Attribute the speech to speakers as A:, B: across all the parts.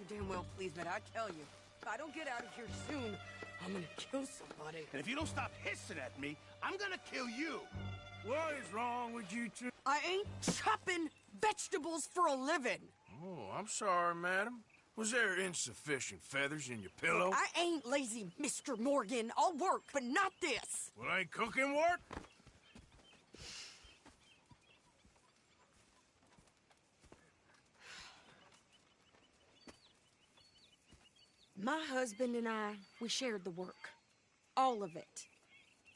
A: damn well please, but I tell you, if I don't get out of here soon, I'm gonna kill somebody.
B: And if you don't stop hissing at me, I'm gonna kill you. What is wrong with you two?
A: I ain't chopping vegetables for a living.
C: Oh, I'm sorry, madam. Was there insufficient feathers in your pillow?
A: I ain't lazy, Mr. Morgan. I'll work, but not this.
C: Well, ain't cooking work?
A: My husband and I, we shared the work. All of it.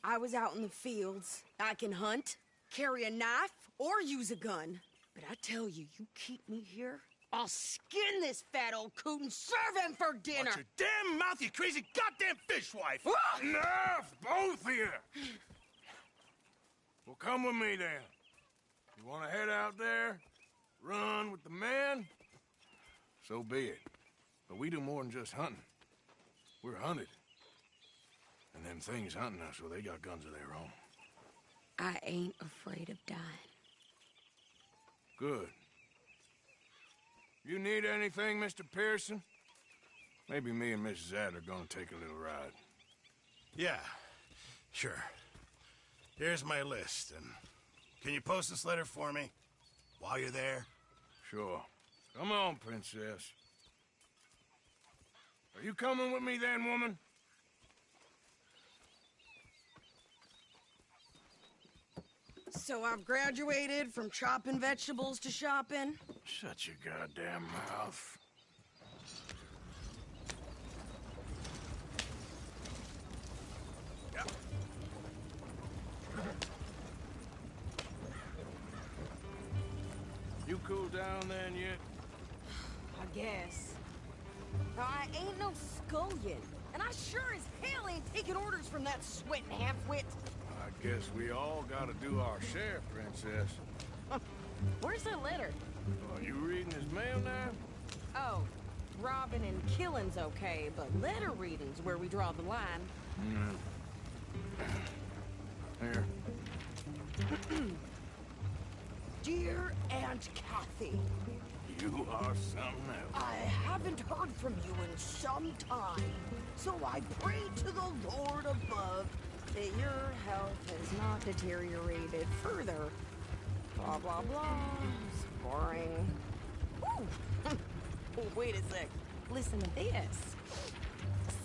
A: I was out in the fields. I can hunt, carry a knife, or use a gun. But I tell you, you keep me here, I'll skin this fat old coot and serve him for dinner.
B: Watch your damn mouth, you crazy goddamn fishwife!
C: Enough, both of you! Well, come with me, then. You want to head out there, run with the men? So be it. But we do more than just hunting. We're hunted. And them things hunting us, well, they got guns of their own.
A: I ain't afraid of dying.
C: Good. You need anything, Mr. Pearson? Maybe me and Mrs. Adler are gonna take a little ride.
B: Yeah, sure. Here's my list, and can you post this letter for me while you're there?
C: Sure. Come on, Princess. Are you coming with me then, woman?
A: So I've graduated from chopping vegetables to shopping?
C: Shut your goddamn mouth.
B: Yeah.
C: You cooled down then yet?
A: I guess. I ain't no scullion, and I sure as hell ain't taking orders from that sweating half-wit.
C: I guess we all gotta do our share, Princess.
A: Where's that letter?
C: Are you reading his mail now?
A: Oh, robbing and killing's okay, but letter reading's where we draw the line.
C: Here.
A: Dear Aunt Kathy,
C: You are something else.
A: I haven't heard from you in some time, so I pray to the Lord above that your health has not deteriorated further. Blah, blah, blah. It's boring. Ooh. Wait a sec. Listen to this.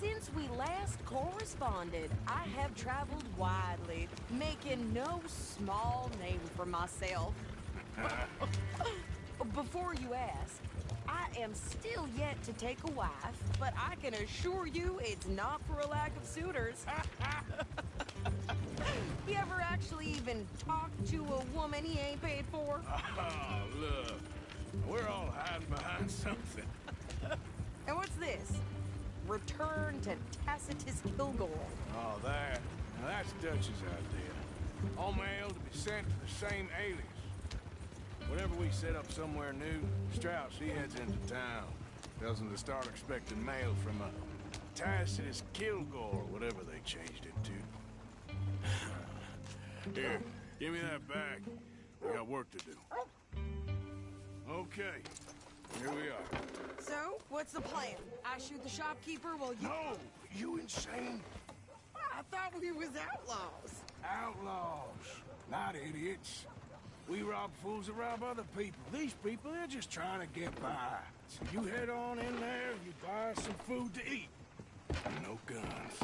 A: Since we last corresponded, I have traveled widely, making no small name for myself. Before you ask, I am still yet to take a wife, but I can assure you it's not for a lack of suitors. You ever actually even talked to a woman he ain't paid for?
C: Oh, look. We're all hiding behind something.
A: And what's this? Return to Tacitus Kilgore.
C: Oh, that. Now that's Dutch's idea. All mail to be sent to the same alias. Whenever we set up somewhere new, Strauss, he heads into town. Tells them to start expecting mail from a Tacitus Kilgore, whatever they changed it to. Here, give me that bag. We got work to do. Okay, here we are.
A: So, what's the plan? I shoot the shopkeeper while you...
C: No, you insane?
A: I thought we was outlaws.
C: Outlaws, not idiots. We rob fools that rob other people. These people, they're just trying to get by. So you head on in there, you buy some food to eat. And no guns.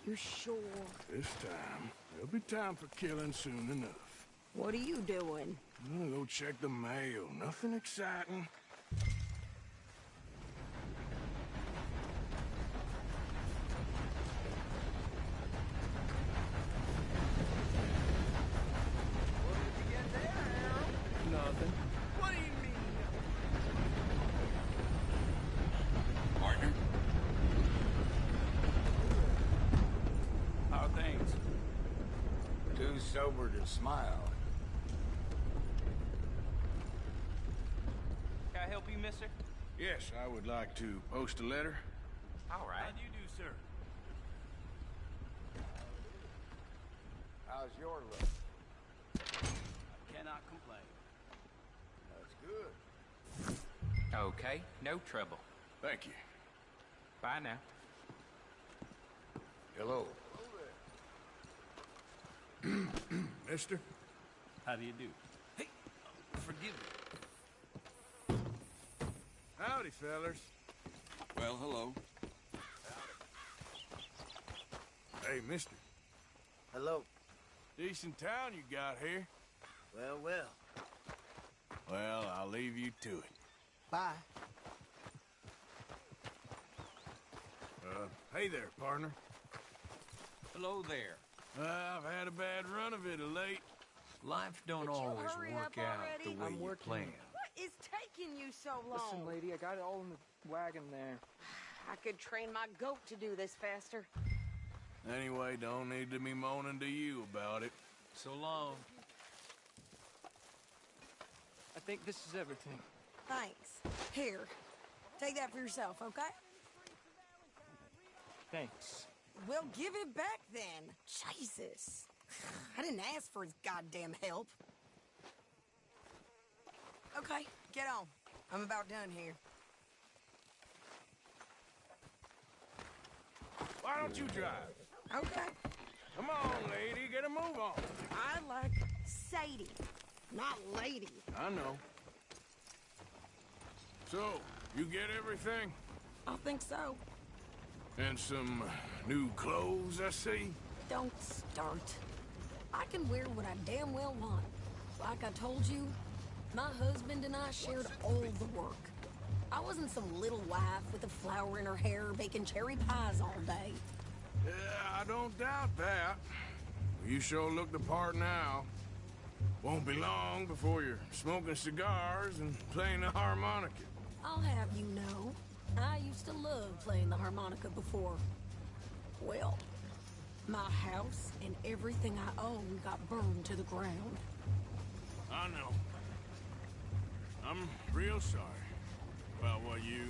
A: You're sure?
C: This time, there'll be time for killing soon enough.
A: What are you doing?
C: I'm gonna go check the mail. Nothing exciting.
D: Nothing.
A: What do you mean?
D: Partner? How are things?
E: Too sober to smile.
D: Can I help you, mister?
C: Yes, I would like to post a letter.
D: All right. How do you do, sir?
E: How's your look?
D: Cannot complain.
E: That's good.
F: Okay, no trouble.
C: Thank you.
D: Bye now.
E: Hello.
C: Mister?
D: How do you do? Hey, forgive me.
C: Howdy, fellers.
F: Well, hello.
C: Hey, mister.
E: Hello.
C: Decent town you got here.
E: Well, well.
C: Well, I'll leave you to it.
E: Bye.
C: Hey there, partner.
D: Hello there.
C: I've had a bad run of it of late.
D: Life don't
A: Could you
D: always
A: hurry
D: work
A: up
D: out
A: already?
D: the way
G: I'm
D: you
G: working.
D: plan.
A: What is taking you so long?
G: Listen, lady, I got it all in the wagon there.
A: I could train my goat to do this faster.
C: Anyway, don't need to be moaning to you about it.
D: So long.
G: I think this is everything.
A: Thanks. Here, take that for yourself, okay?
G: Thanks.
A: Well, give it back then. Jesus. I didn't ask for his goddamn help. Okay, get on. I'm about done here.
C: Why don't you drive?
A: Okay.
C: Come on, lady, get a move on.
A: I like Sadie, not lady.
C: I know. So, you get everything?
A: I think so.
C: And some new clothes, I see?
A: Don't start. I can wear what I damn well want. Like I told you, my husband and I shared all the work. I wasn't some little wife with a flower in her hair baking cherry pies all day.
C: Yeah, I don't doubt that. You sure look the part now. Won't be long before you're smoking cigars and playing the harmonica.
A: I'll have you know, I used to love playing the harmonica before. Well, my house and everything I own got burned to the ground.
C: I know. I'm real sorry about what you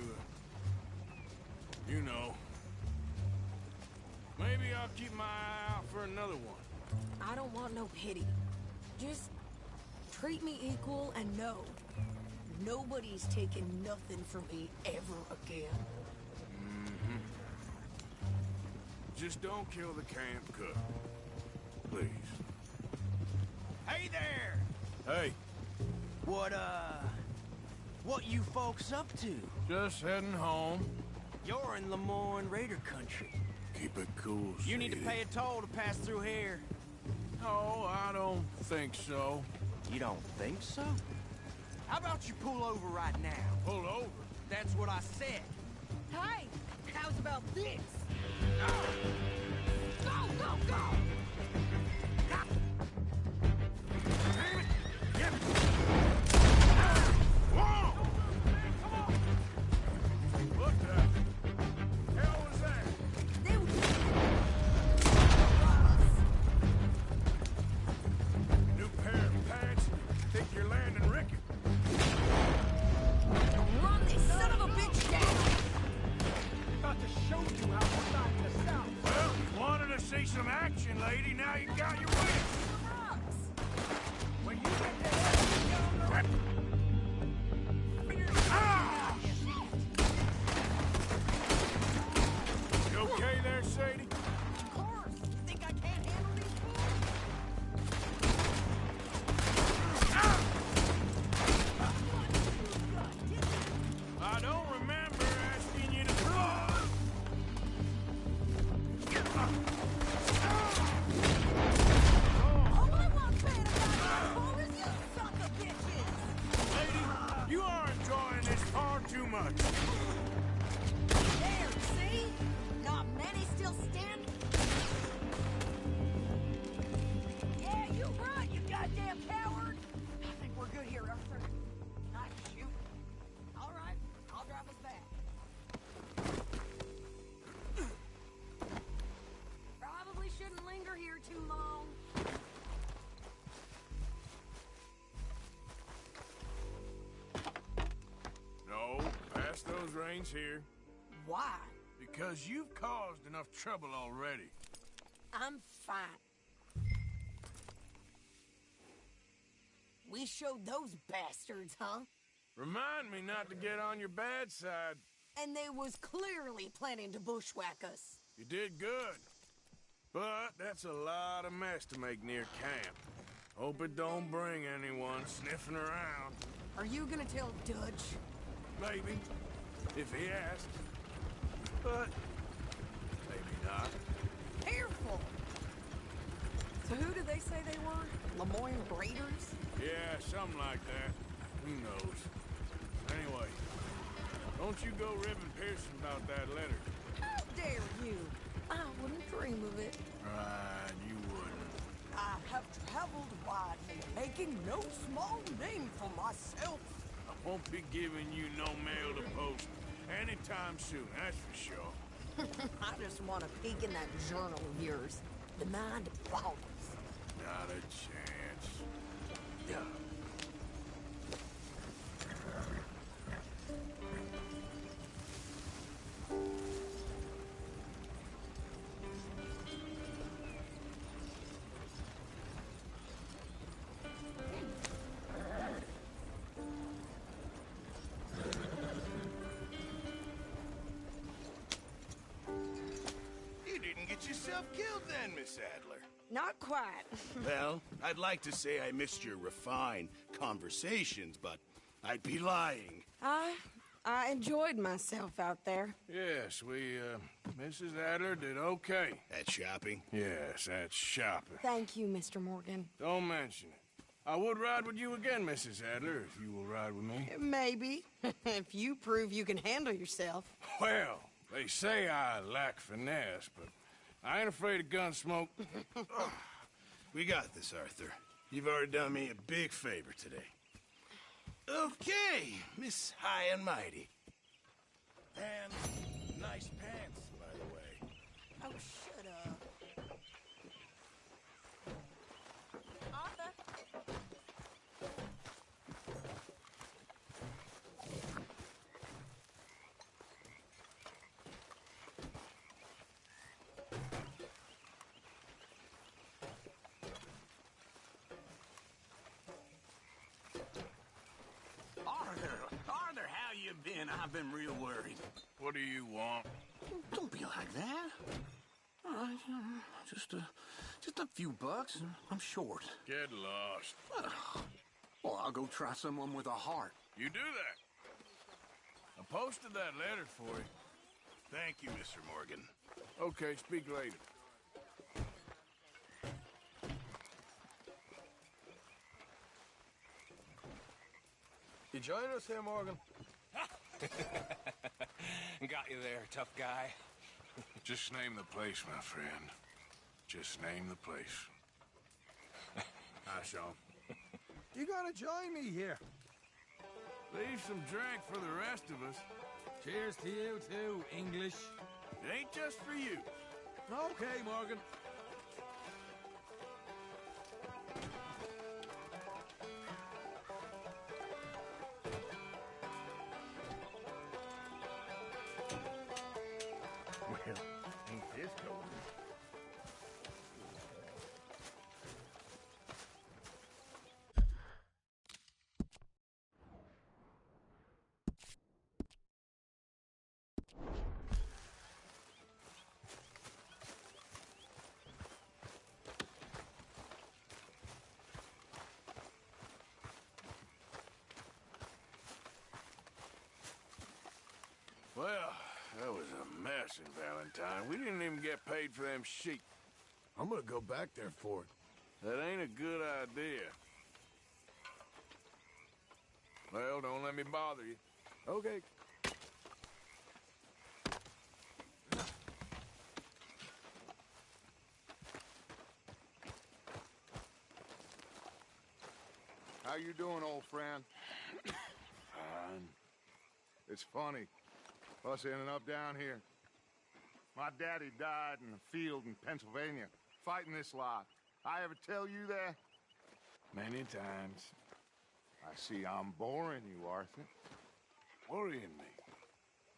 C: know. Maybe I'll keep my eye out for another one.
A: I don't want no pity. Just treat me equal and know nobody's taking nothing from me ever again.
C: Just don't kill the camp cook. Please.
H: Hey there!
C: Hey,
H: What you folks up to?
C: just heading home.
H: You're in Lemoyne Raider country.
C: Keep it cool,
H: You need to
C: Sadie.
H: pay a toll to pass through here.
C: No, I don't think so.
H: You don't think so? How about you pull over right now?
C: Pull over.
H: That's what I said.
A: Hey, how's about this? Go, go, go!
C: Whoa! What the hell was that?
A: They were
C: New pair of pants? Think you're landing Ricky?
A: run this son of a bitch down!
H: About to show you how we're not in the South.
C: Well, you wanted to see some action, lady. Now you got your wish.
A: Rocks!
H: When you get to heaven,
C: Ah! You okay there, Sadie?
A: Of course! You think I can't handle these fools?
C: I don't remember asking you to draw.
A: All I want paying about is you son of bitches!
C: Lady, you are enjoying this far too much.
A: There, see? Not many still standing. Yeah, you run, you goddamn coward! I think we're good here, Arthur. Nice shoot. All right, I'll drive us back. Probably shouldn't linger here too long.
C: No, pass those reins here.
A: Why?
C: Because you've caused enough trouble already.
A: I'm fine. We showed those bastards, huh?
C: Remind me not to get on your bad side.
A: And they was clearly planning to bushwhack us.
C: You did good. But that's a lot of mess to make near camp. Hope it don't bring anyone sniffing around.
A: Are you gonna tell Dutch?
C: Maybe, if he asks. But maybe not.
A: Careful! So who did they say they were? Lemoyne Raiders?
C: Yeah, something like that. Who knows? Anyway, don't you go ribbing Pearson about that letter.
A: How dare you? I wouldn't dream of it.
C: Right, you wouldn't.
A: I have traveled widely, making no small name for myself.
C: I won't be giving you no mail to post anytime soon, that's for sure.
A: I just want to peek in that journal of yours. The mind boggles.
C: Not a chance. Yeah.
B: You didn't get yourself killed then, Miss Adler.
A: Not quite.
B: Well, I'd like to say I missed your refined conversations, but I'd be lying.
A: I enjoyed myself out there.
C: Yes, Mrs. Adler did okay.
B: At shopping?
C: Yes, that's shopping.
A: Thank you, Mr. Morgan.
C: Don't mention it. I would ride with you again, Mrs. Adler, if you will ride with me.
A: Maybe. If you prove you can handle yourself.
C: Well, they say I lack finesse, but I ain't afraid of gun smoke.
B: We got this, Arthur. You've already done me a big favor today. Okay, Miss High and Mighty. And nice pants, by the way.
A: Oh, shut up. Arthur?
D: Arthur, how you been? I've been real worried.
C: What do you want?
D: Don't be like that. All right, just a few bucks. I'm short.
C: Get lost.
D: Well, I'll go try someone with a heart.
C: You do that. I posted that letter for you.
B: Thank you, Mr. Morgan.
C: Okay, speak later.
H: You join us here, Morgan?
D: Got you there, tough guy.
C: Just name the place, my friend. Just name the place. Hi, Sean.
H: You gotta join me here.
C: Leave some drink for the rest of us.
D: Cheers to you, too, English.
C: It ain't just for you.
H: Okay, Morgan.
C: Well, ain't this cold? Well, that was a mess in Valentine. We didn't even get paid for them sheep.
B: I'm gonna go back there for it.
C: That ain't a good idea. Well, don't let me bother you.
H: Okay.
I: How you doing, old friend?
C: Fine.
I: It's funny, us ending up down here. My daddy died in a field in Pennsylvania, fighting this lot. I ever tell you that?
C: Many times.
I: I see I'm boring you, Arthur.
C: Worrying me.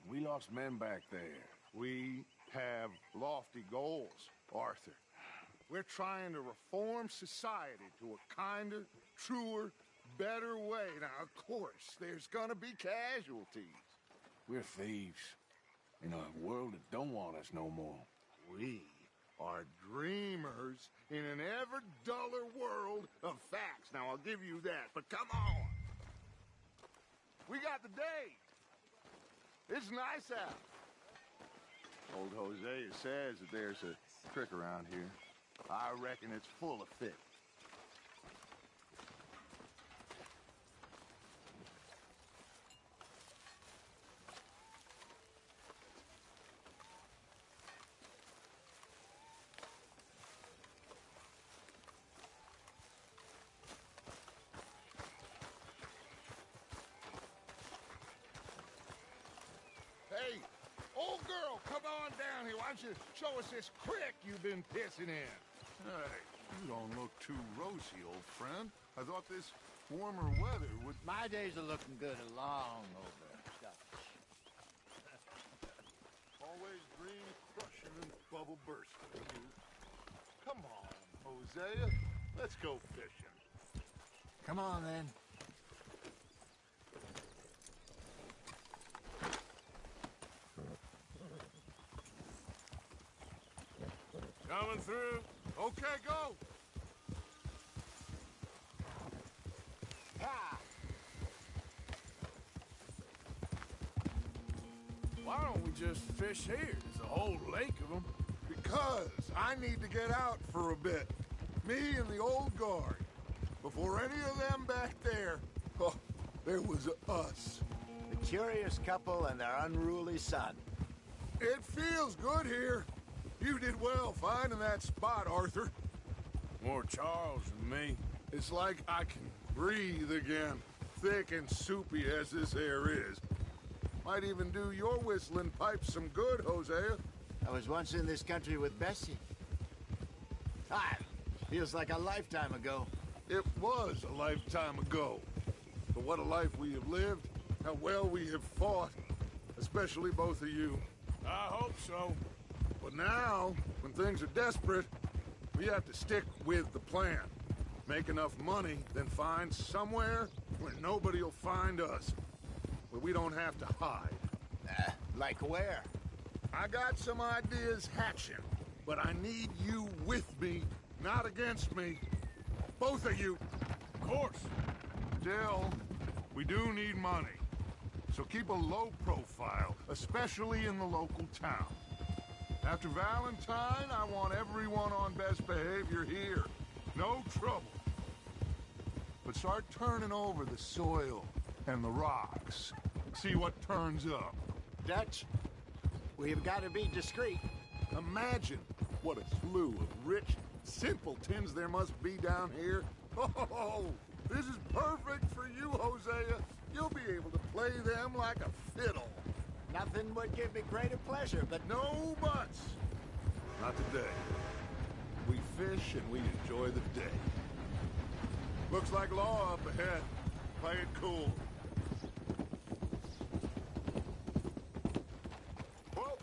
C: We lost men back there.
I: We have lofty goals, Arthur. We're trying to reform society to a kinder, truer, better way. Now, of course, there's gonna be casualties.
C: We're thieves in a world that don't want us no more.
I: We are dreamers in an ever duller world of facts. Now, I'll give you that, but come on. We got the day. It's nice out. Old Hosea says that there's a trick around here. I reckon it's full of fish. Hey, old girl, come on down here. Why don't you show us this creek you've been pissing in?
J: Hey, you don't look too rosy, old friend. I thought this warmer weather would...
E: My days are looking good along over Scotch.
I: Always green crushing and bubble bursting. Come on, Hosea. Let's go fishing.
E: Come on, then.
C: Coming through.
I: Okay, go.
E: Ha!
C: Why don't we just fish here? There's a whole lake of them.
I: Because I need to get out for a bit. Me and the old guard. Before any of them back there, oh, there was us.
E: The curious couple and their unruly son.
I: It feels good here. You did well finding that spot, Arthur.
C: More Charles than me.
I: It's like I can breathe again, thick and soupy as this air is. Might even do your whistling pipes some good, Hosea.
E: I was once in this country with Bessie. Ah, feels like a lifetime ago.
I: It was a lifetime ago. But what a life we have lived, how well we have fought, especially both of you.
C: I hope so.
I: But now, when things are desperate, we have to stick with the plan. Make enough money, then find somewhere where nobody will find us. Where we don't have to hide.
E: Like where?
I: I got some ideas hatching, but I need you with me, not against me. Both of you.
C: Of course.
I: Still, we do need money. So keep a low profile, especially in the local town. After Valentine, I want everyone on best behavior here. No trouble. But start turning over the soil and the rocks. See what turns up.
E: Dutch, we've got to be discreet.
I: Imagine what a slew of rich simpletons there must be down here. Oh, this is perfect for you, Hosea. You'll be able to play them like a fiddle.
E: Nothing would give me greater pleasure, but
I: No buts. Not today. We fish and we enjoy the day. Looks like law up ahead. Play it cool. Whoa.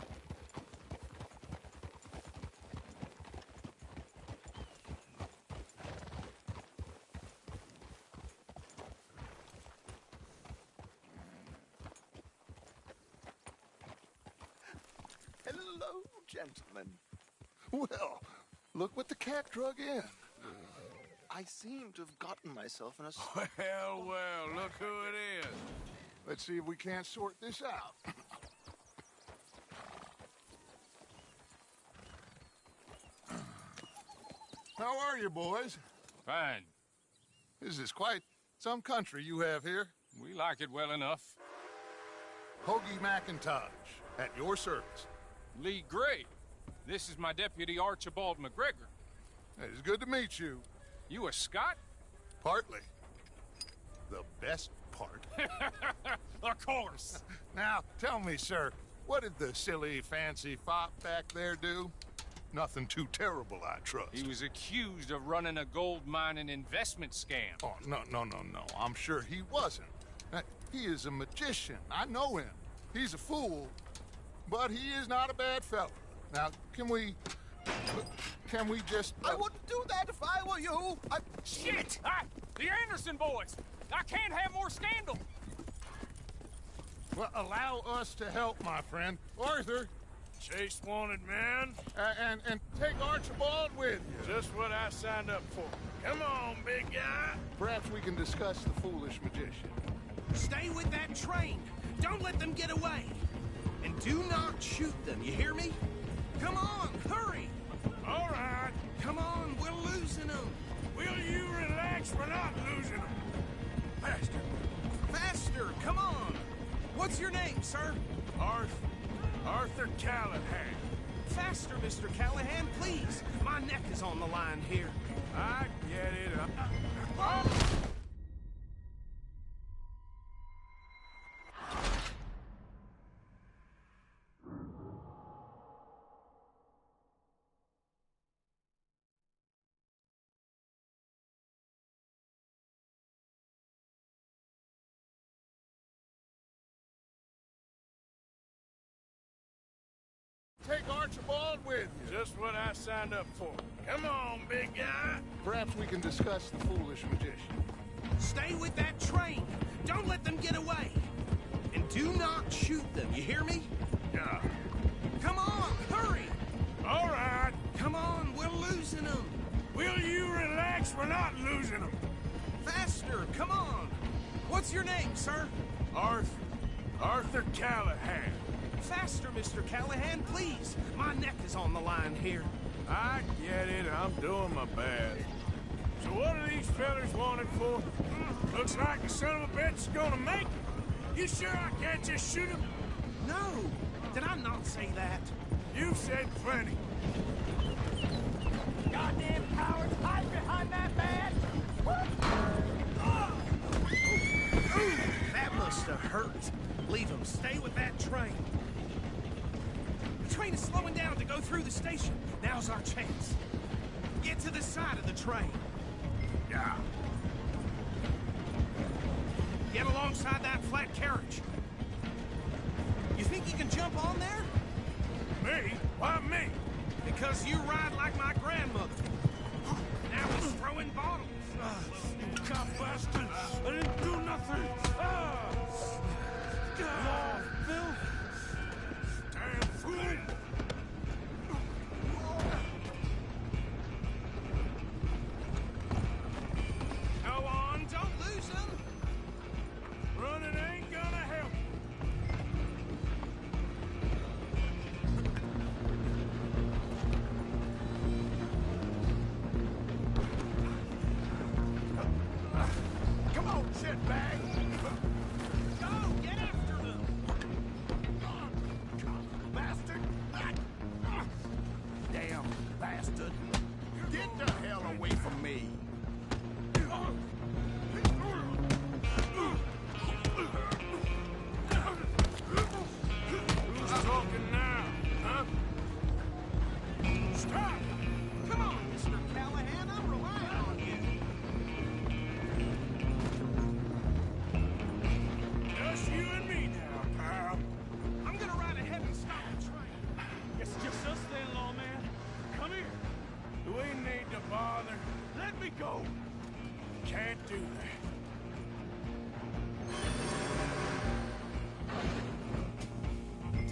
J: Hello, gentlemen.
I: Well, look what the cat drug in.
J: I seem to have gotten myself in a...
C: Well, well, look who it is.
I: Let's see if we can't sort this out. How are you, boys?
K: Fine.
I: This is quite some country you have here.
K: We like it well enough.
I: Hoagie McIntosh, at your service.
K: Lee Gray. This is my deputy Archibald McGregor.
I: It's good to meet you.
K: You a Scot?
I: Partly. The best part.
K: Of course.
I: Now, tell me, sir, what did the silly, fancy fop back there do? Nothing too terrible, I trust.
K: He was accused of running a gold mining investment scam.
I: Oh, no. I'm sure he wasn't. He is a magician. I know him. He's a fool, but he is not a bad fellow. Now, can we just...
H: I wouldn't do that if I were you.
K: Shit! The Anderson boys! I can't have more scandal!
I: Well, allow us to help, my friend. Arthur,
C: Chase wanted man.
I: and take Archibald with you.
C: Just what I signed up for. Come on, big guy.
I: Perhaps we can discuss the foolish magician.
H: Stay with that train. Don't let them get away. And do not shoot them, you hear me? Come on, hurry!
C: All right.
H: Come on, we're losing them.
C: Will you relax? We're not losing them.
H: Faster. Faster, come on. What's your name, sir?
C: Arthur Callahan.
H: Faster, Mr. Callahan, please. My neck is on the line here.
C: I get it.
I: Take Archibald with you.
C: Just what I signed up for. Come on, big guy.
I: Perhaps we can discuss the foolish magician.
H: Stay with that train. Don't let them get away. And do not shoot them, you hear me?
C: Yeah.
H: Come on, hurry!
C: All right.
H: Come on, we're losing them.
C: Will you relax? We're not losing them.
H: Faster, come on. What's your name, sir?
C: Arthur Callahan.
H: Faster, Mr. Callahan, please. My neck is on the line here.
C: I get it. I'm doing my best. So what are these fellas wanted for? Looks like the son of a bitch is gonna make it. You sure I can't just shoot him?
H: No. Did I not say that?
C: You said plenty.
G: Goddamn cowards, hide behind that badge!
H: That must have hurt. Leave them. Stay with that train. The train is slowing down to go through the station. Now's our chance. Get to the side of the train.
C: Yeah.
H: Get alongside that flat carriage. You think you can jump on there?
C: Me? Why me?
H: Because you ride like my grandmother. Now he's throwing bottles.
C: You cop bastards! I didn't do nothing! God, Bill! Damn fool!
H: Go on, don't lose him.
C: Running ain't gonna help.
I: Come on, shitbag!
H: Go, get after them.
I: Bastard!
H: Damn bastard.
I: Get the hell away from me!
C: Who's talking now, huh?
H: Stop! Come on, Mr. Callahan, I'm relying on you.
C: Just you and me now, pal.
H: I'm gonna ride ahead and stop the train.
C: It's just us then, lawman. Come here. We need to bother. Let me go. Can't do that.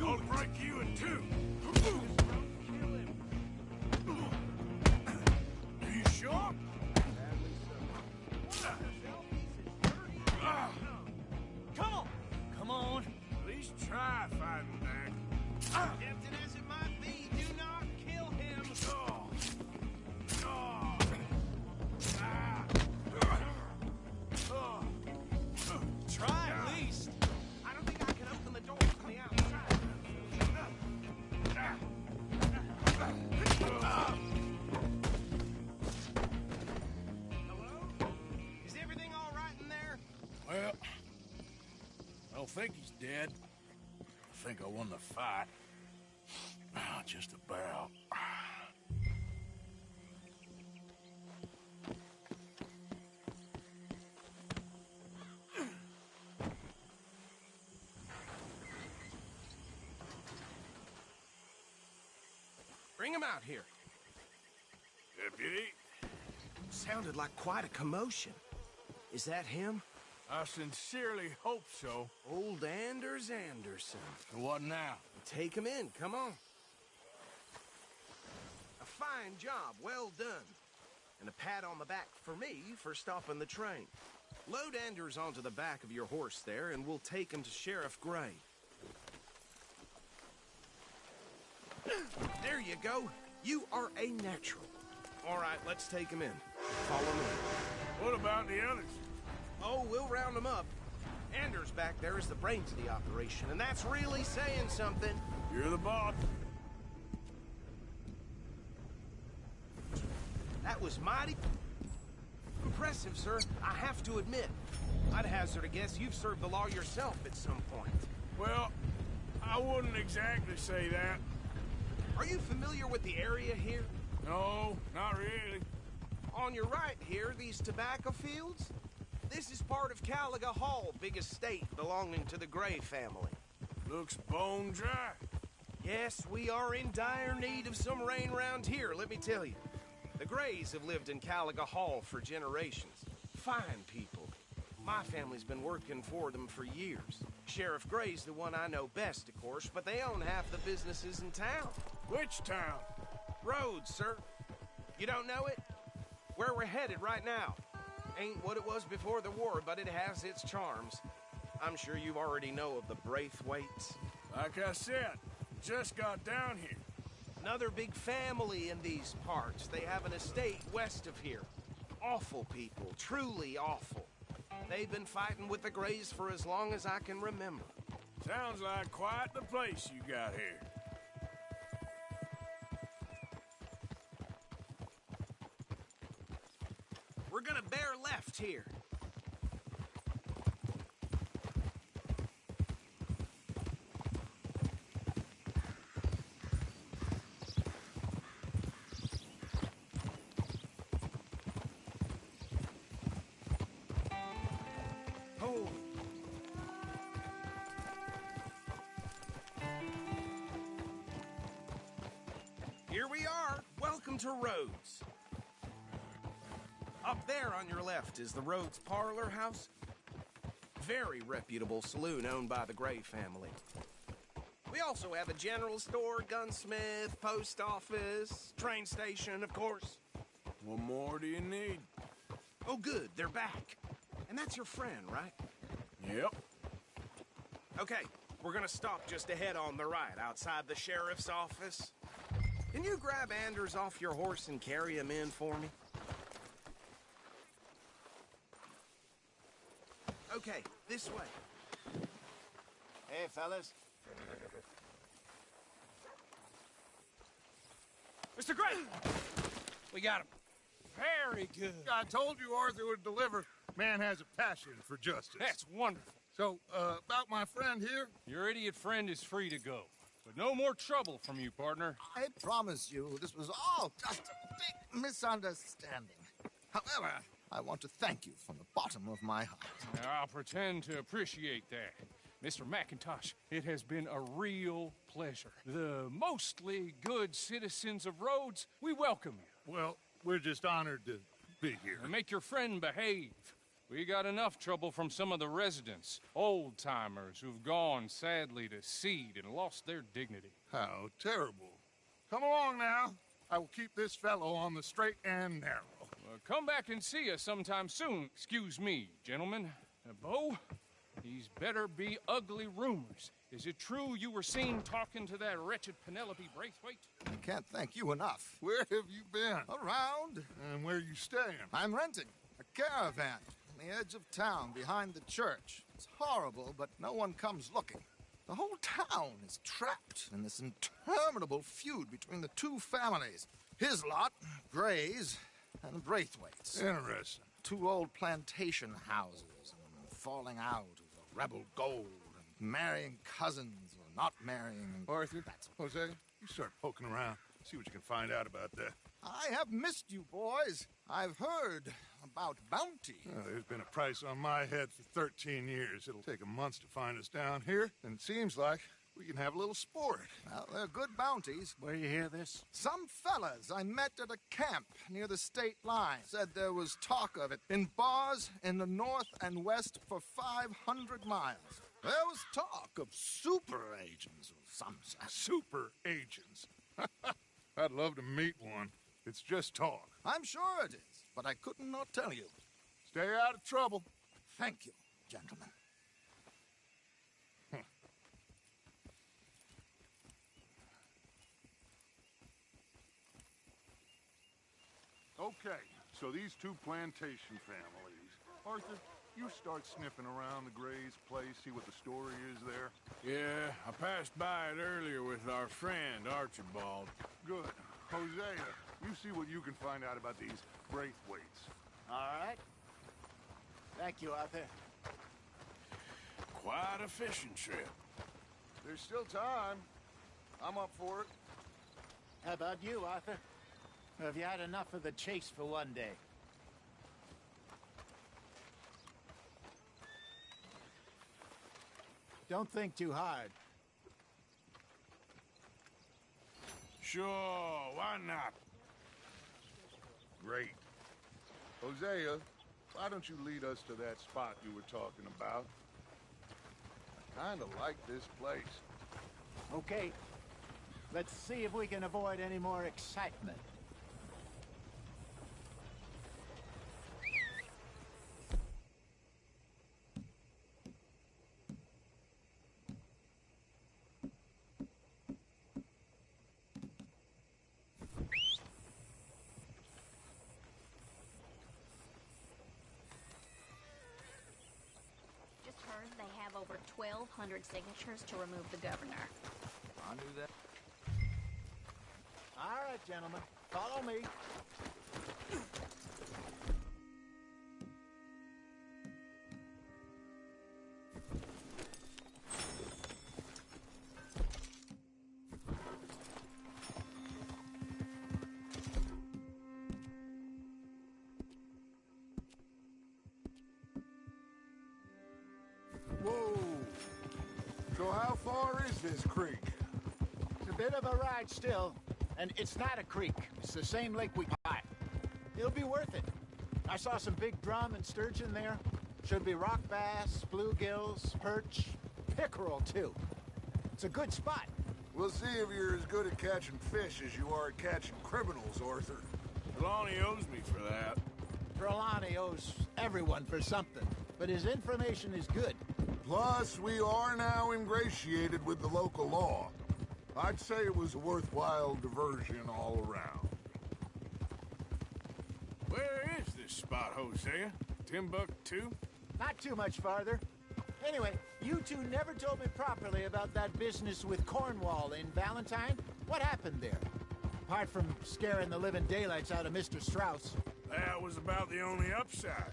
C: I'll break you in two. Are you sure?
H: Come on!
C: Come on. At least try fighting back.
H: Tempted as it might be, do not kill him. Try at least. I don't think I can open the door from the outside. Hello? Is everything all right in there?
C: Well, I don't think he's dead. I think I won the fight. Just about.
H: Bring him out here.
C: Deputy,
H: Sounded like quite a commotion. Is that him?
C: I sincerely hope so.
H: Old Anders Anderson.
C: What now?
H: Take him in, come on. A fine job, well done. And a pat on the back for me for stopping the train. Load Anders onto the back of your horse there, and we'll take him to Sheriff Gray. There you go. You are a natural. All right, let's take him in. Follow me.
C: What about the others?
H: Oh, we'll round them up. Anders back there is the brains of the operation, and that's really saying something.
C: You're the boss.
H: That was mighty impressive, sir. I have to admit. I'd hazard a guess you've served the law yourself at some point.
C: Well, I wouldn't exactly say that.
H: Are you familiar with the area here?
C: No, not really.
H: On your right here, these tobacco fields? This is part of Caliga Hall, big estate belonging to the Gray family.
C: Looks bone dry.
H: Yes, we are in dire need of some rain round here, let me tell you. The Grays have lived in Caliga Hall for generations. Fine people. My family's been working for them for years. Sheriff Gray's the one I know best, of course, but they own half the businesses in town.
C: Which town?
H: Rhodes, sir. You don't know it? Where we're headed right now. Ain't what it was before the war, but it has its charms. I'm sure you already know of the Braithwaites.
C: Like I said, just got down here.
H: Another big family in these parts. They have an estate west of here. Awful people, truly awful. They've been fighting with the Grays for as long as I can remember.
C: Sounds like quite the place you got here.
H: We're gonna bear left here. Oh. Here we are. Welcome to Rhodes. Up there on your left is the Rhodes Parlor House. Very reputable saloon owned by the Gray family. We also have a general store, gunsmith, post office, train station, of course.
C: What more do you need?
H: Oh, good, they're back. And that's your friend, right?
C: Yep.
H: Okay, we're gonna stop just ahead on the right, outside the sheriff's office. Can you grab Anders off your horse and carry him in for me? Okay, this way.
E: Hey, fellas.
K: Mr. Gray! We got him. Very good.
I: I told you Arthur would deliver. Man has a passion for justice.
K: That's wonderful.
I: So, about my friend here?
K: Your idiot friend is free to go. But no more trouble from you, partner.
L: I promise you, this was all just a big misunderstanding. However, I want to thank you from the bottom of my heart.
K: Now, I'll pretend to appreciate that. Mr. McIntosh, it has been a real pleasure. The mostly good citizens of Rhodes, we welcome you.
I: Well, we're just honored to be here.
K: And make your friend behave. We got enough trouble from some of the residents, old-timers who've gone, sadly, to seed and lost their dignity.
I: How terrible. Come along now. I will keep this fellow on the straight and narrow.
K: Come back and see us sometime soon. Excuse me, gentlemen. Bo, these better be ugly rumors. Is it true you were seen talking to that wretched Penelope Braithwaite?
L: I can't thank you enough.
I: Where have you been?
L: Around.
I: And where are you staying?
L: I'm renting a caravan on the edge of town behind the church. It's horrible, but no one comes looking. The whole town is trapped in this interminable feud between the two families. His lot, Gray's, and Braithwaite's.
I: Interesting.
L: Two old plantation houses, and falling out over rebel gold, and marrying cousins or not marrying.
I: Arthur, Jose, you start poking around. See what you can find out about that.
L: I have missed you, boys. I've heard about bounty.
I: There's been a price on my head for 13 years. It'll take a month to find us down here, and it seems like
L: We can have a little sport. Well, they're good bounties.
E: Where you hear this?
L: Some fellas I met at a camp near the state line said there was talk of it in bars in the north and west for 500 miles. There was talk of super agents or some such.
I: Super agents. I'd love to meet one. It's just talk.
L: I'm sure it is, but I couldn't not tell you.
I: Stay out of trouble.
L: Thank you, gentlemen.
I: Okay, so these two plantation families. Arthur, you start sniffing around the Gray's place, see what the story is there.
C: Yeah, I passed by it earlier with our friend, Archibald.
I: Good. Hosea, you see what you can find out about these Braithwaites.
E: All right. Thank you, Arthur.
C: Quite a fishing trip.
I: There's still time. I'm up for it.
E: How about you, Arthur? Have you had enough of the chase for one day? Don't think too hard.
C: Sure, why not?
I: Great. Hosea, why don't you lead us to that spot you were talking about? I kinda like this place.
E: Okay. Let's see if we can avoid any more excitement.
M: They have over 1,200 signatures to remove the governor.
L: I knew that.
E: All right, gentlemen. Follow me.
I: Whoa! So how far is this creek?
E: It's a bit of a ride still, and it's not a creek. It's the same lake we caught. It'll be worth it. I saw some big drum and sturgeon there. Should be rock bass, bluegills, perch, pickerel too. It's a good spot.
I: We'll see if you're as good at catching fish as you are at catching criminals, Arthur.
C: Trelawney owes me for that.
E: Trelawney owes everyone for something, but his information is good.
I: Plus, we are now ingratiated with the local law. I'd say it was a worthwhile diversion all around.
C: Where is this spot, Hosea? Timbuktu?
E: Not too much farther. Anyway, you two never told me properly about that business with Cornwall in Valentine. What happened there? Apart from scaring the living daylights out of Mr. Strauss.
C: That was about the only upside.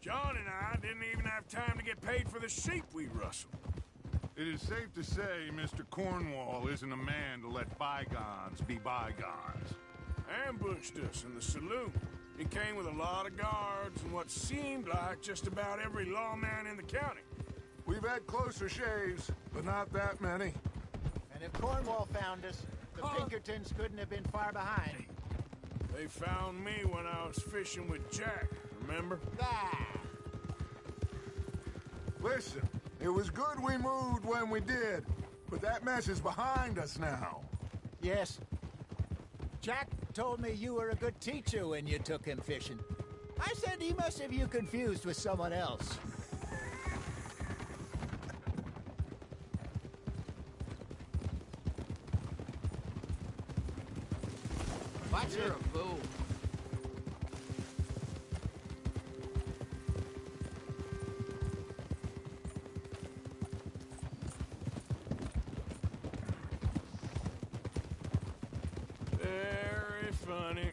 C: John and I didn't even have time to get paid for the sheep we rustled.
I: It is safe to say Mr. Cornwall isn't a man to let bygones be bygones.
C: Ambushed us in the saloon. He came with a lot of guards and what seemed like just about every lawman in the county.
I: We've had closer shaves, but not that many.
E: And if Cornwall found us, the Pinkertons couldn't have been far behind.
C: They found me when I was fishing with Jack, remember?
E: Ah!
I: Listen, it was good we moved when we did, but that mess is behind us now.
E: Yes. Jack told me you were a good teacher when you took him fishing. I said he must have you confused with someone else. Watch
D: You're
E: it.
D: a fool.
C: Very funny.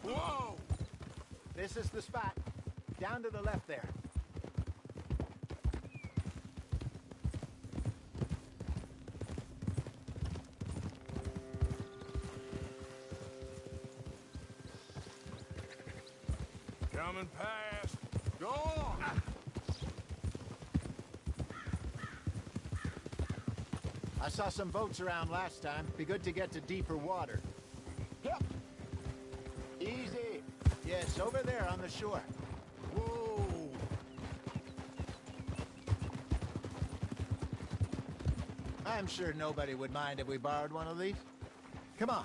C: Whoa!
E: This is the spot. Down to the left there.
C: coming past. Go on.
E: I saw some boats around last time. Be good to get to deeper water. Yep. Easy. Yes, over there on the shore. Whoa. I'm sure nobody would mind if we borrowed one of these. Come on.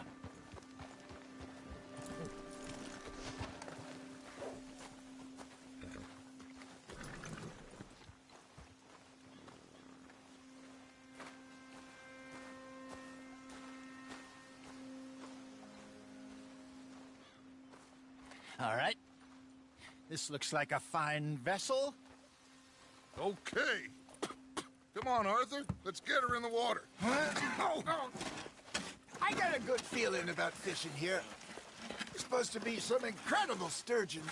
E: All right. This looks like a fine vessel.
I: Okay. Come on, Arthur. Let's get her in the water.
E: Oh. I got a good feeling about fishing here. It's supposed to be some incredible sturgeon.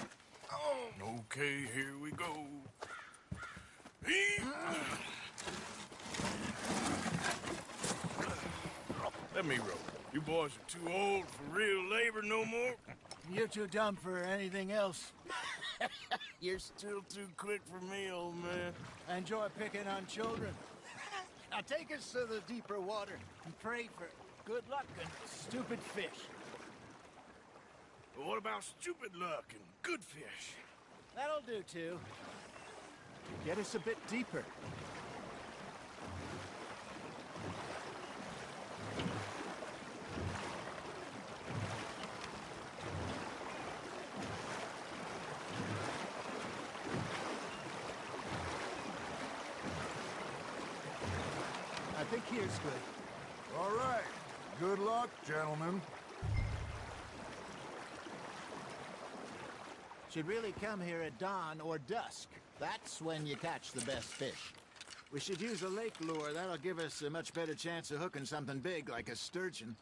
E: Oh.
C: Okay, here we go. Let me row. You boys are too old for real labor no more.
E: You're too dumb for anything else.
C: You're still too quick for me, old man.
E: I enjoy picking on children. Now take us to the deeper water and pray for good luck and stupid fish.
C: But what about stupid luck and good fish?
E: That'll do, too. Get us a bit deeper. I think here's good.
I: All right. Good luck, gentlemen.
E: Should really come here at dawn or dusk. That's when you catch the best fish. We should use a lake lure. That'll give us a much better chance of hooking something big like a sturgeon.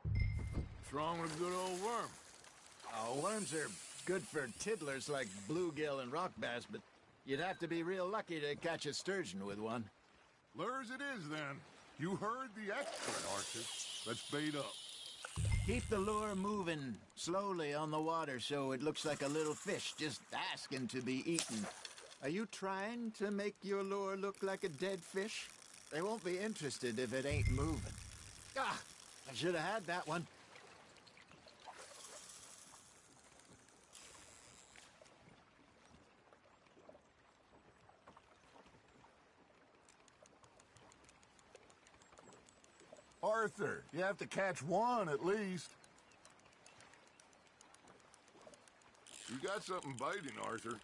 C: What's wrong with a good old worm?
E: Oh, worms are good for tiddlers like bluegill and rock bass, but you'd have to be real lucky to catch a sturgeon with one.
I: Lures it is, then. You heard the expert, Arthur. Let's bait up.
E: Keep the lure moving slowly on the water so it looks like a little fish just asking to be eaten. Are you trying to make your lure look like a dead fish? They won't be interested if it ain't moving. Ah, I should have had that one.
I: Arthur, you have to catch one at least. You got something biting, Arthur.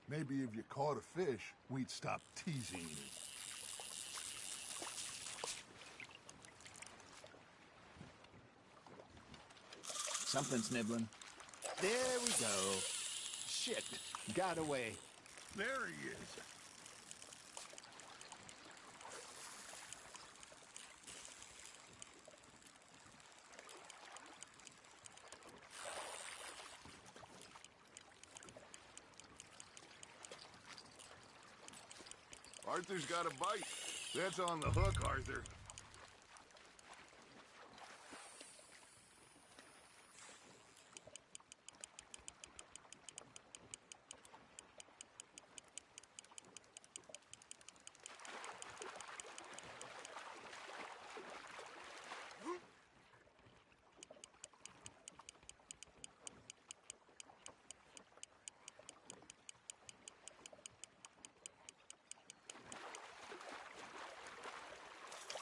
I: Maybe if you caught a fish, we'd stop teasing you.
E: Something's nibbling. There we go. Shit, got away.
I: There he is. Arthur's got a bite. That's on the hook, Arthur.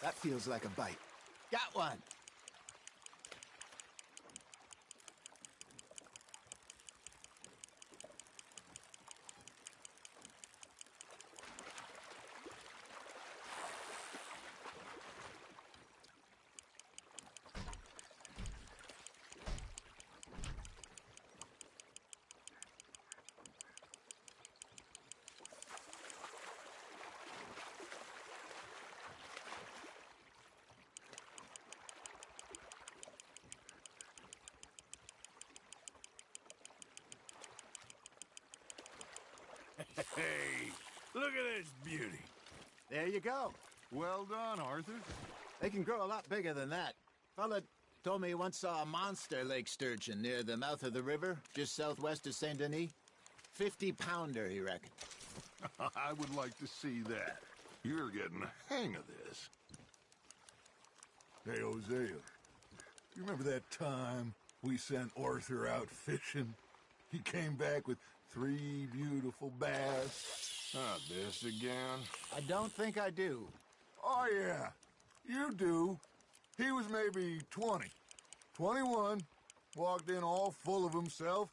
E: That feels like a bite. Got one.
C: Hey, look at this beauty.
E: There you go.
I: Well done, Arthur.
E: They can grow a lot bigger than that. Fella told me he once saw a monster lake sturgeon near the mouth of the river, just southwest of Saint Denis. 50-pounder, he reckoned.
I: I would like to see that. You're getting the hang of this. Hey, Hosea, you remember that time we sent Arthur out fishing? He came back with 3 beautiful bass.
C: Not this again.
E: I don't think I do.
I: Oh, yeah, you do. He was maybe 20, 21, walked in all full of himself.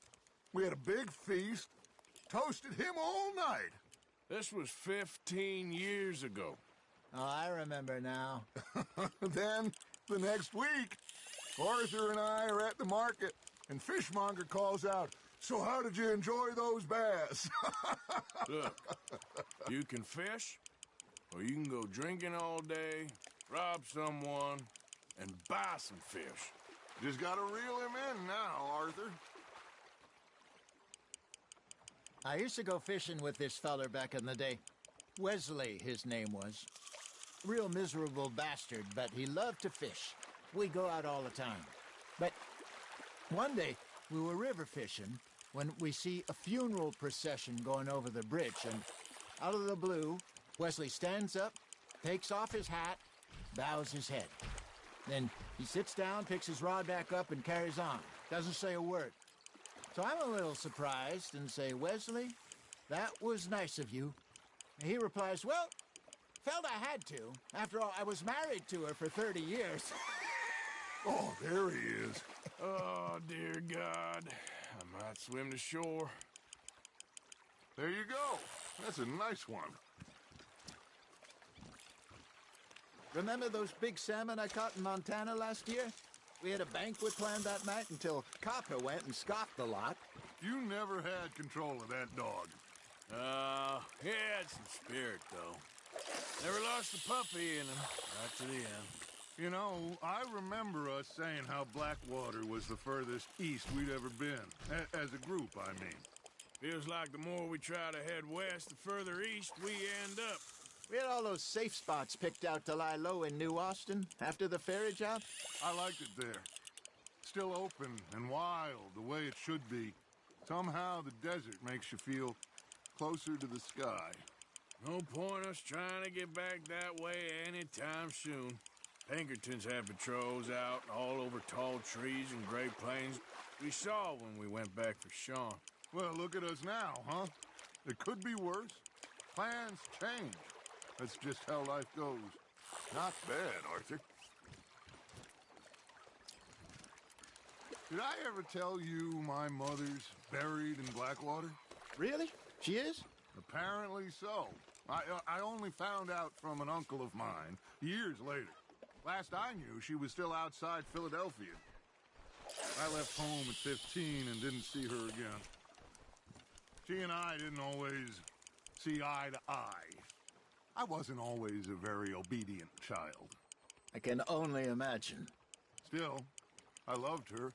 I: We had a big feast, toasted him all night.
C: This was 15 years ago.
E: Oh, I remember now.
I: Then, the next week, Arthur and I are at the market, and Fishmonger calls out, "So how did you enjoy those bass?"
C: Look, you can fish, or you can go drinking all day, rob someone, and buy some fish.
I: Just gotta reel him in now, Arthur.
E: I used to go fishing with this feller back in the day. Wesley, his name was. Real miserable bastard, but he loved to fish. We go out all the time. But one day, we were river fishing when we see a funeral procession going over the bridge, and out of the blue, Wesley stands up, takes off his hat, bows his head. Then he sits down, picks his rod back up, and carries on. Doesn't say a word. So I'm a little surprised and say, "Wesley, that was nice of you." And he replies, "Well, felt I had to. After all, I was married to her for 30 years.
I: Oh, there he is.
C: Oh, dear God. I might swim to shore.
I: There you go. That's a nice one.
E: Remember those big salmon I caught in Montana last year? We had a banquet planned that night until Copper went and scoffed a lot.
I: You never had control of that dog.
C: He had some spirit, though. Never lost a puppy in him, right to the end.
I: You know, I remember us saying how Blackwater was the furthest east we'd ever been. As a group, I mean.
C: Feels like the more we try to head west, the further east we end up.
E: We had all those safe spots picked out to lie low in New Austin after the ferry job.
I: I liked it there. Still open and wild, the way it should be. Somehow the desert makes you feel closer to the sky.
C: No point us trying to get back that way anytime soon. Pinkertons had patrols out all over tall trees and Great Plains. We saw when we went back for Sean.
I: Well, look at us now, huh? It could be worse. Plans change. That's just how life goes. Not bad, Arthur. Did I ever tell you my mother's buried in Blackwater?
E: Really? She is?
I: Apparently so. I only found out from an uncle of mine years later. Last I knew, she was still outside Philadelphia. I left home at 15 and didn't see her again. She and I didn't always see eye to eye. I wasn't always a very obedient child.
E: I can only imagine.
I: Still, I loved her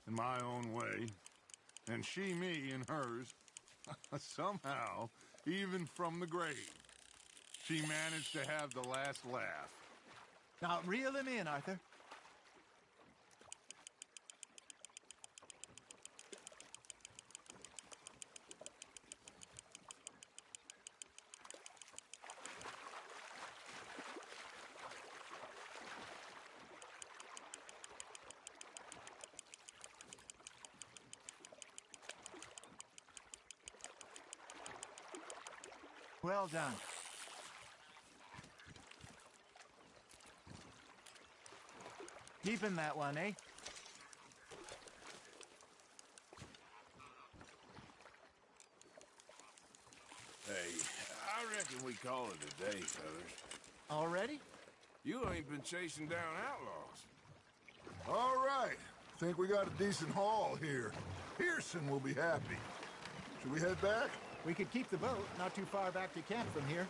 I: in my own way, and she me in hers. Somehow, even from the grave, she managed to have the last laugh.
E: Now, reel him in, Arthur. Well done. Keeping that one, eh?
C: Hey, I reckon we call it a day, fellas.
E: Already?
C: You ain't been chasing down outlaws.
I: All right. Think we got a decent haul here. Pearson will be happy. Should we head back?
E: We could keep the boat not too far back to camp from here.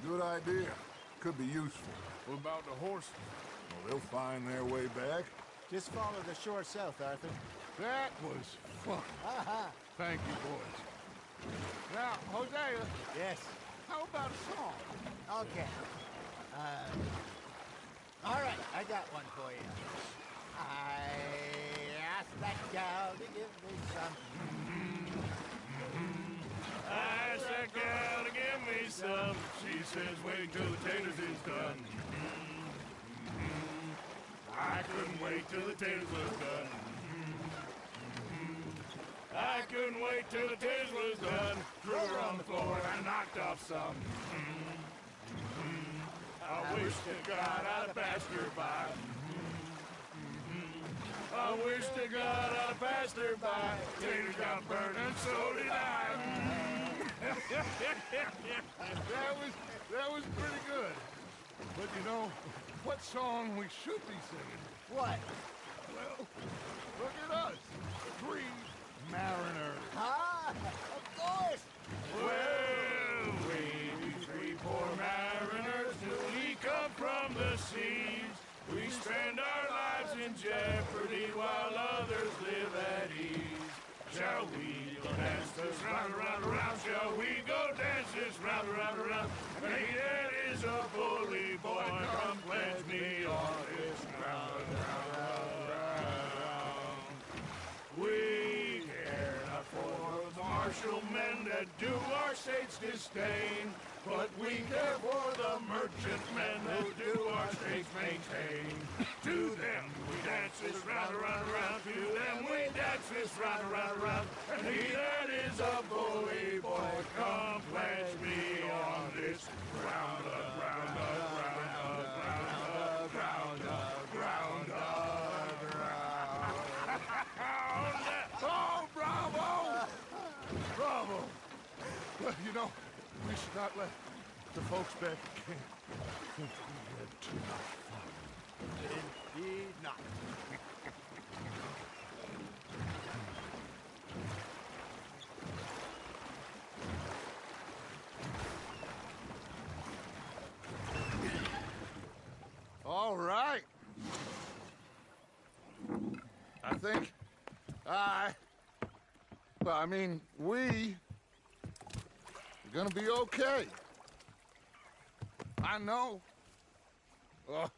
I: Good idea. Could be useful.
C: What about the horses?
I: Well, they'll find their way back.
E: Just follow the shore south, Arthur.
I: That was fun. Thank you, boys. Now, Hosea.
E: Yes.
I: How about a song?
E: Okay. All right, I got one for you. I asked that gal to give me some.
C: I asked that gal to give me some. She says, wait till the taters is done. I couldn't wait till the taters was done. I couldn't wait till the taters was done. Threw her on the floor and I knocked off some. I wish to God I'd have passed her by. I wish to God I'd have passed her by. Taters got burned and so did I.
I: That was pretty good. But you know, what song we should be singing?
E: What?
I: Well, look at us. 3 mariners.
E: Ah, of course.
C: Well, we 3 poor mariners newly come from the seas. We spend our lives in jeopardy while others live at ease. Shall we go dance this round, around, around? Shall we go dance this round, around, around? And he that is a bully boy, come pledge me on this round, round, round, round. We care not for the martial men that do our state's disdain, but we care for the merchant men who do our state's maintain. To them we dance this round, around, around. To them we dance this round, around, around. And he that is a bully boy, come pledge me on this round up, round up, round up, round up, round up, round up, round up.
I: Oh, bravo! Bravo! Well, you know, we should not let the folks back at camp think we had too much fun.
E: Indeed not.
I: All right. I think we are gonna be okay. I know. Oh,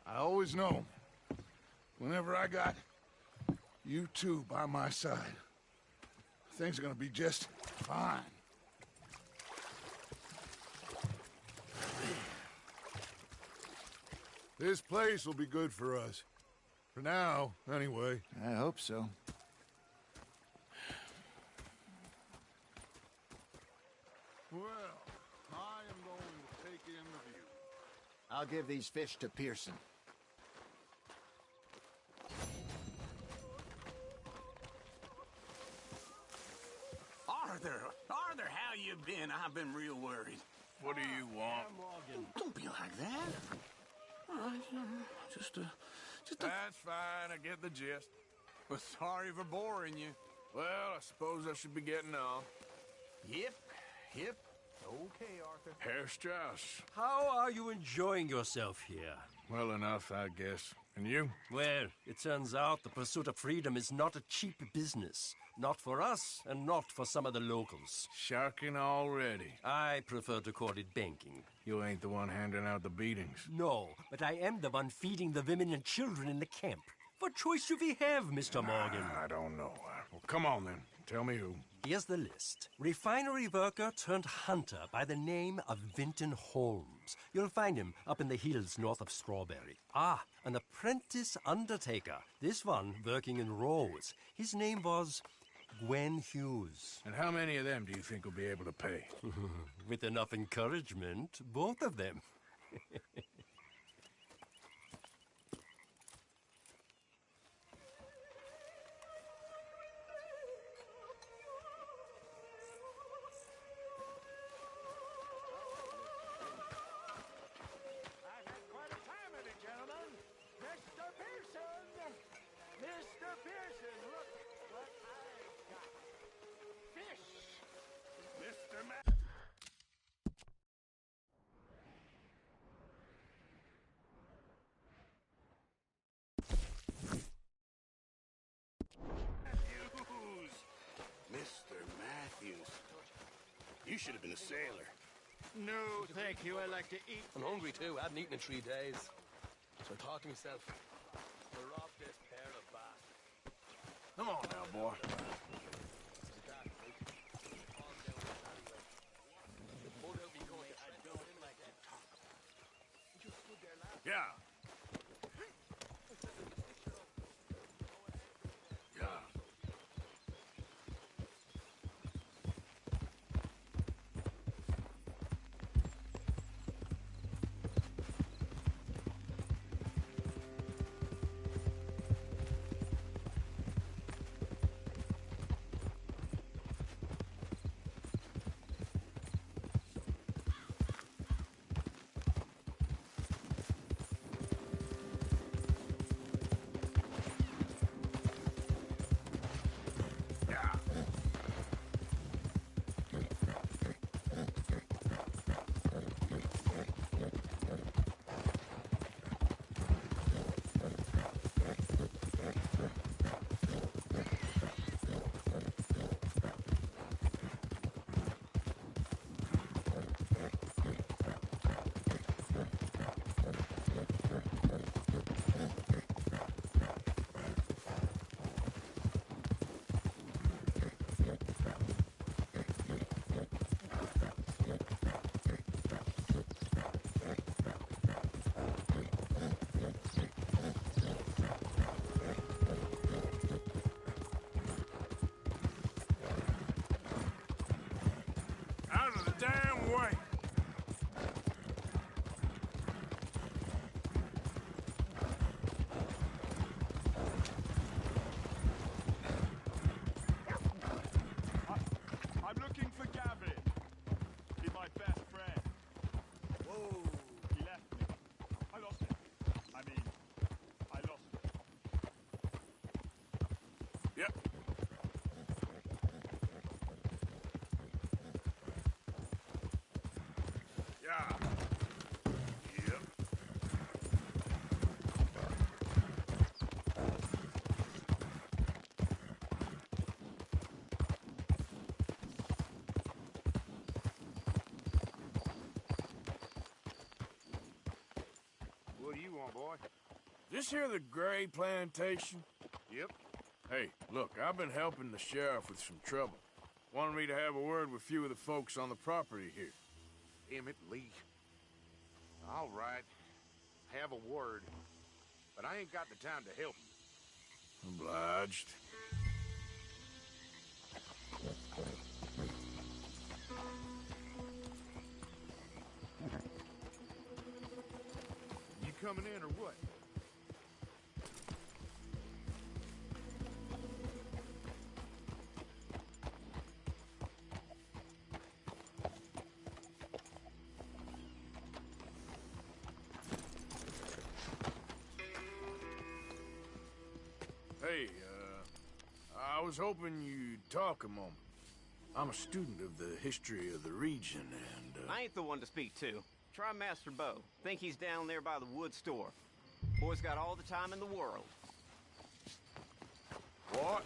I: I always know. Whenever I got you two by my side, things are gonna be just fine. This place will be good for us. For now, anyway.
E: I hope so.
I: Well, I am going to take in the view.
E: I'll give these fish to Pearson.
D: Arthur, how you been? I've been real worried.
C: What do you want?
D: Don't be like that. All right, just a...
C: That's fine, I get the gist.
D: Well, sorry for boring you.
C: Well, I suppose I should be getting off.
D: Yep. Okay, Arthur.
C: Herr Strauss.
N: How are you enjoying yourself here?
C: Well enough, I guess. And you?
N: Well, it turns out the pursuit of freedom is not a cheap business. Not for us, and not for some of the locals.
C: Sharking already.
N: I prefer to call it banking.
C: You ain't the one handing out the beatings.
N: No, but I am the one feeding the women and children in the camp. What choice do we have, Mr. Morgan?
C: I don't know. Well, come on then. Tell me who.
N: Here's the list. Refinery worker turned hunter by the name of Vinton Holmes. You'll find him up in the hills north of Strawberry. Ah, an apprentice undertaker. This one working in rows. His name was Gwen Hughes.
C: And how many of them do you think will be able to pay?
N: With enough encouragement, both of them.
B: You should have been a sailor.
E: No, thank you. I like to eat.
N: I'm hungry too. I hadn't eaten in 3 days. So I thought to myself, we'll rob this pair of bastards.
C: Come on now, boy.
B: Yeah. Yeah.
C: Out of the damn way!
J: I'm looking for Gavin. He's my best friend. Whoa. He left me. I lost him. I mean, I lost him.
C: Yep.
B: Yeah. Yep.
J: What do you want, boy?
C: This here the Gray Plantation?
J: Yep.
C: Hey, look, I've been helping the sheriff with some trouble. Wanted me to have a word with a few of the folks on the property here.
J: Damn it, Lee. All right. Have a word. But I ain't got the time to help you.
C: Obliged.
J: You coming in or what?
C: Hey, I was hoping you'd talk a moment. I'm a student of the history of the region, and,
O: I ain't the one to speak to. Try Master Bo. Think he's down there by the wood store. Boy's got all the time in the world.
C: What?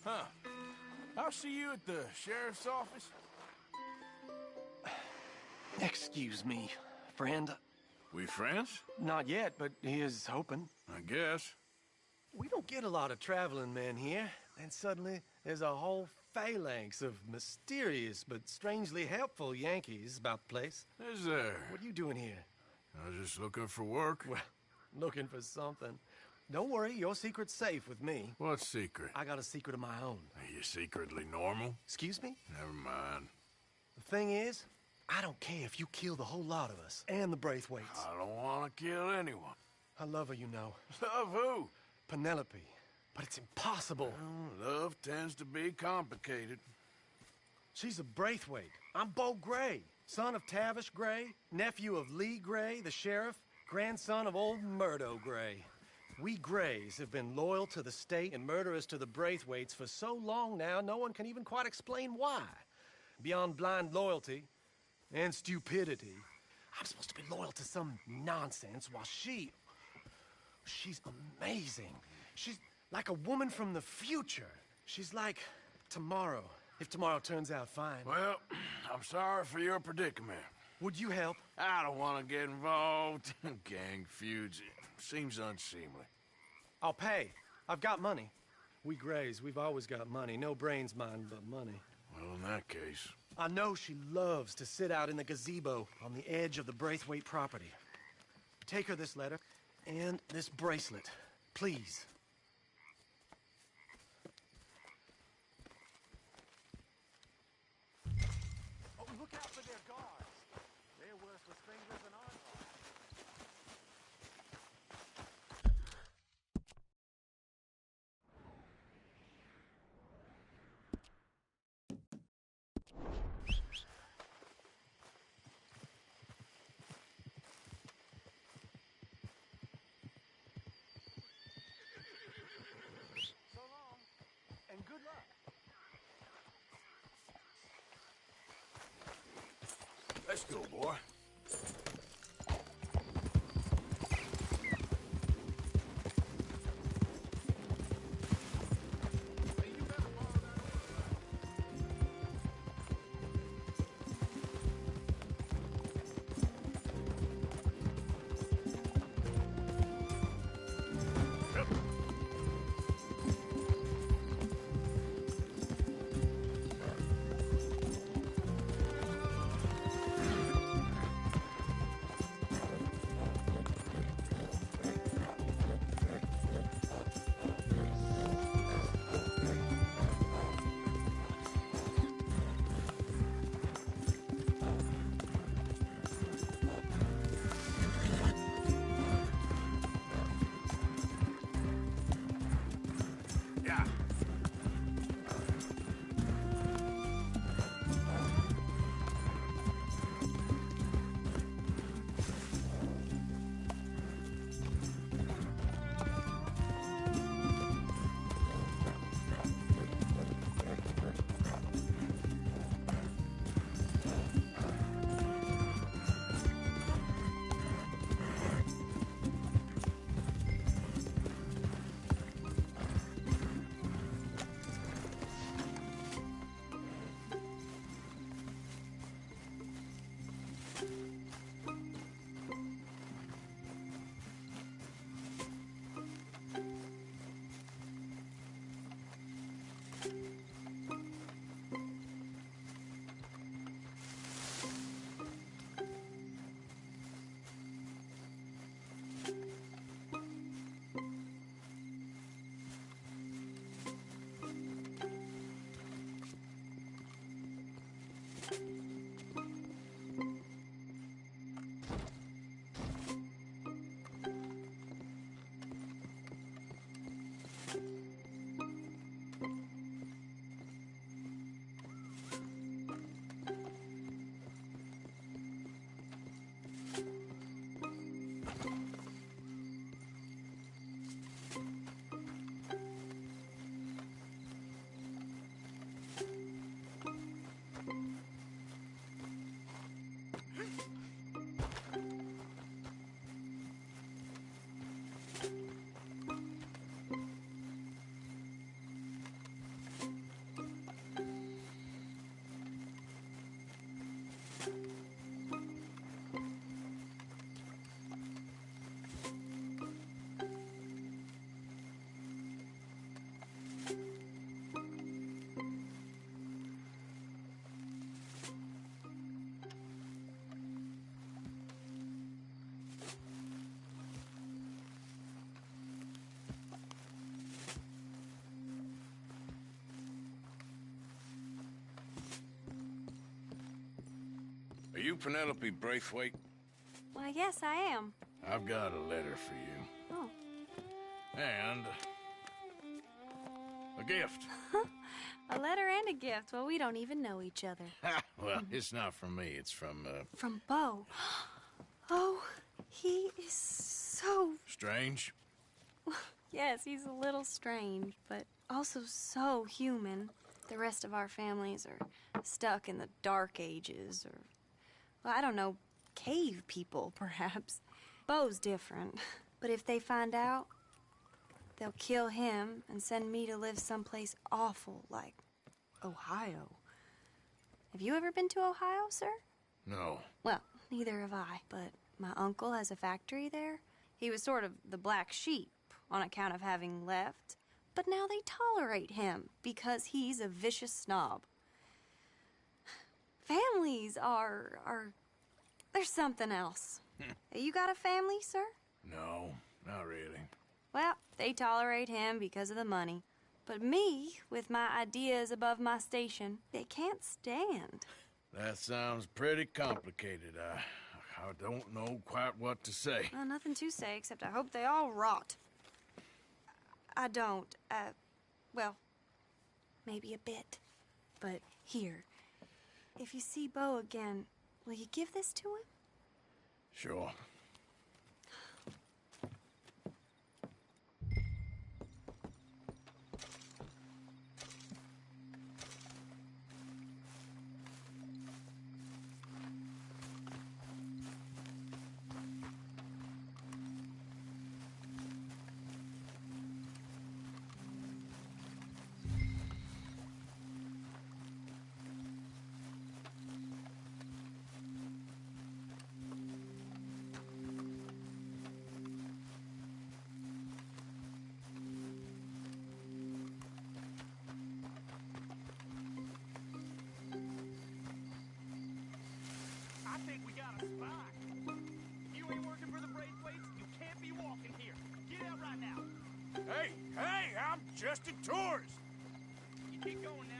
C: Huh. I'll see you at the sheriff's office.
N: Excuse me, friend.
C: We friends?
N: Not yet, but he is hoping.
C: I guess.
N: We don't get a lot of traveling men here, and suddenly there's a whole phalanx of mysterious but strangely helpful Yankees about the place.
C: Is there?
N: What are you doing here?
C: I was just looking for work.
N: Well, looking for something. Don't worry, your secret's safe with me.
C: What secret?
N: I got a secret of my own.
C: Are you secretly normal?
N: Excuse me?
C: Never mind.
N: The thing is,
P: I don't care if you kill the whole lot of us, and the Braithwaites.
C: I don't want to kill anyone.
P: I love her, you know.
C: Love who?
P: Penelope. But it's impossible.
C: Well, love tends to be complicated.
P: She's a Braithwaite. I'm Beau Gray, son of Tavish Gray, nephew of Lee Gray, the sheriff, grandson of old Murdo Gray. We Grays have been loyal to the state and murderers to the Braithwaites for so long now, no one can even quite explain why. Beyond blind loyalty and stupidity, I'm supposed to be loyal to some nonsense while she's amazing. She's like a woman from the future. She's like tomorrow, if tomorrow turns out fine.
C: Well, I'm sorry for your predicament.
P: Would you help?
C: I don't want to get involved in gang feuds. It seems unseemly.
P: I'll pay. I've got money. We Grays, we've always got money. No brains, mind, but money.
C: Well, in that case...
P: I know she loves to sit out in the gazebo on the edge of the Braithwaite property. Take her this letter and this bracelet, please. Oh, look out for their guards. They're worthless fingers and arms. So long, and good luck.
C: Let's go, boy. Are you Penelope Braithwaite?
Q: Why, yes, I am.
C: I've got a letter for you.
Q: Oh.
C: And a gift.
Q: A letter and a gift. Well, we don't even know each other.
C: Well, it's not from me. It's from,
Q: From Bo. Oh, he is so...
C: Strange?
Q: Yes, he's a little strange, but also so human. The rest of our families are stuck in the Dark Ages, or, well, I don't know, cave people, perhaps. Bo's different, but if they find out, they'll kill him and send me to live someplace awful like Ohio. Have you ever been to Ohio, sir?
C: No.
Q: Well, neither have I, but my uncle has a factory there. He was sort of the black sheep on account of having left, but now they tolerate him because he's a vicious snob. Families are there's something else. You got a family, sir?
C: No, not really.
Q: Well, they tolerate him because of the money. But me, with my ideas above my station, they can't stand.
C: That sounds pretty complicated. I don't know quite what to say.
Q: Well, nothing to say, except I hope they all rot. I don't, well, maybe a bit. But here, if you see Bo again, will you give this to him?
C: Sure.
G: I think we got a spot. If you ain't working for the Braithwaites, you can't be walking here. Get out right now.
C: Hey, I'm just a tourist.
G: You keep going now.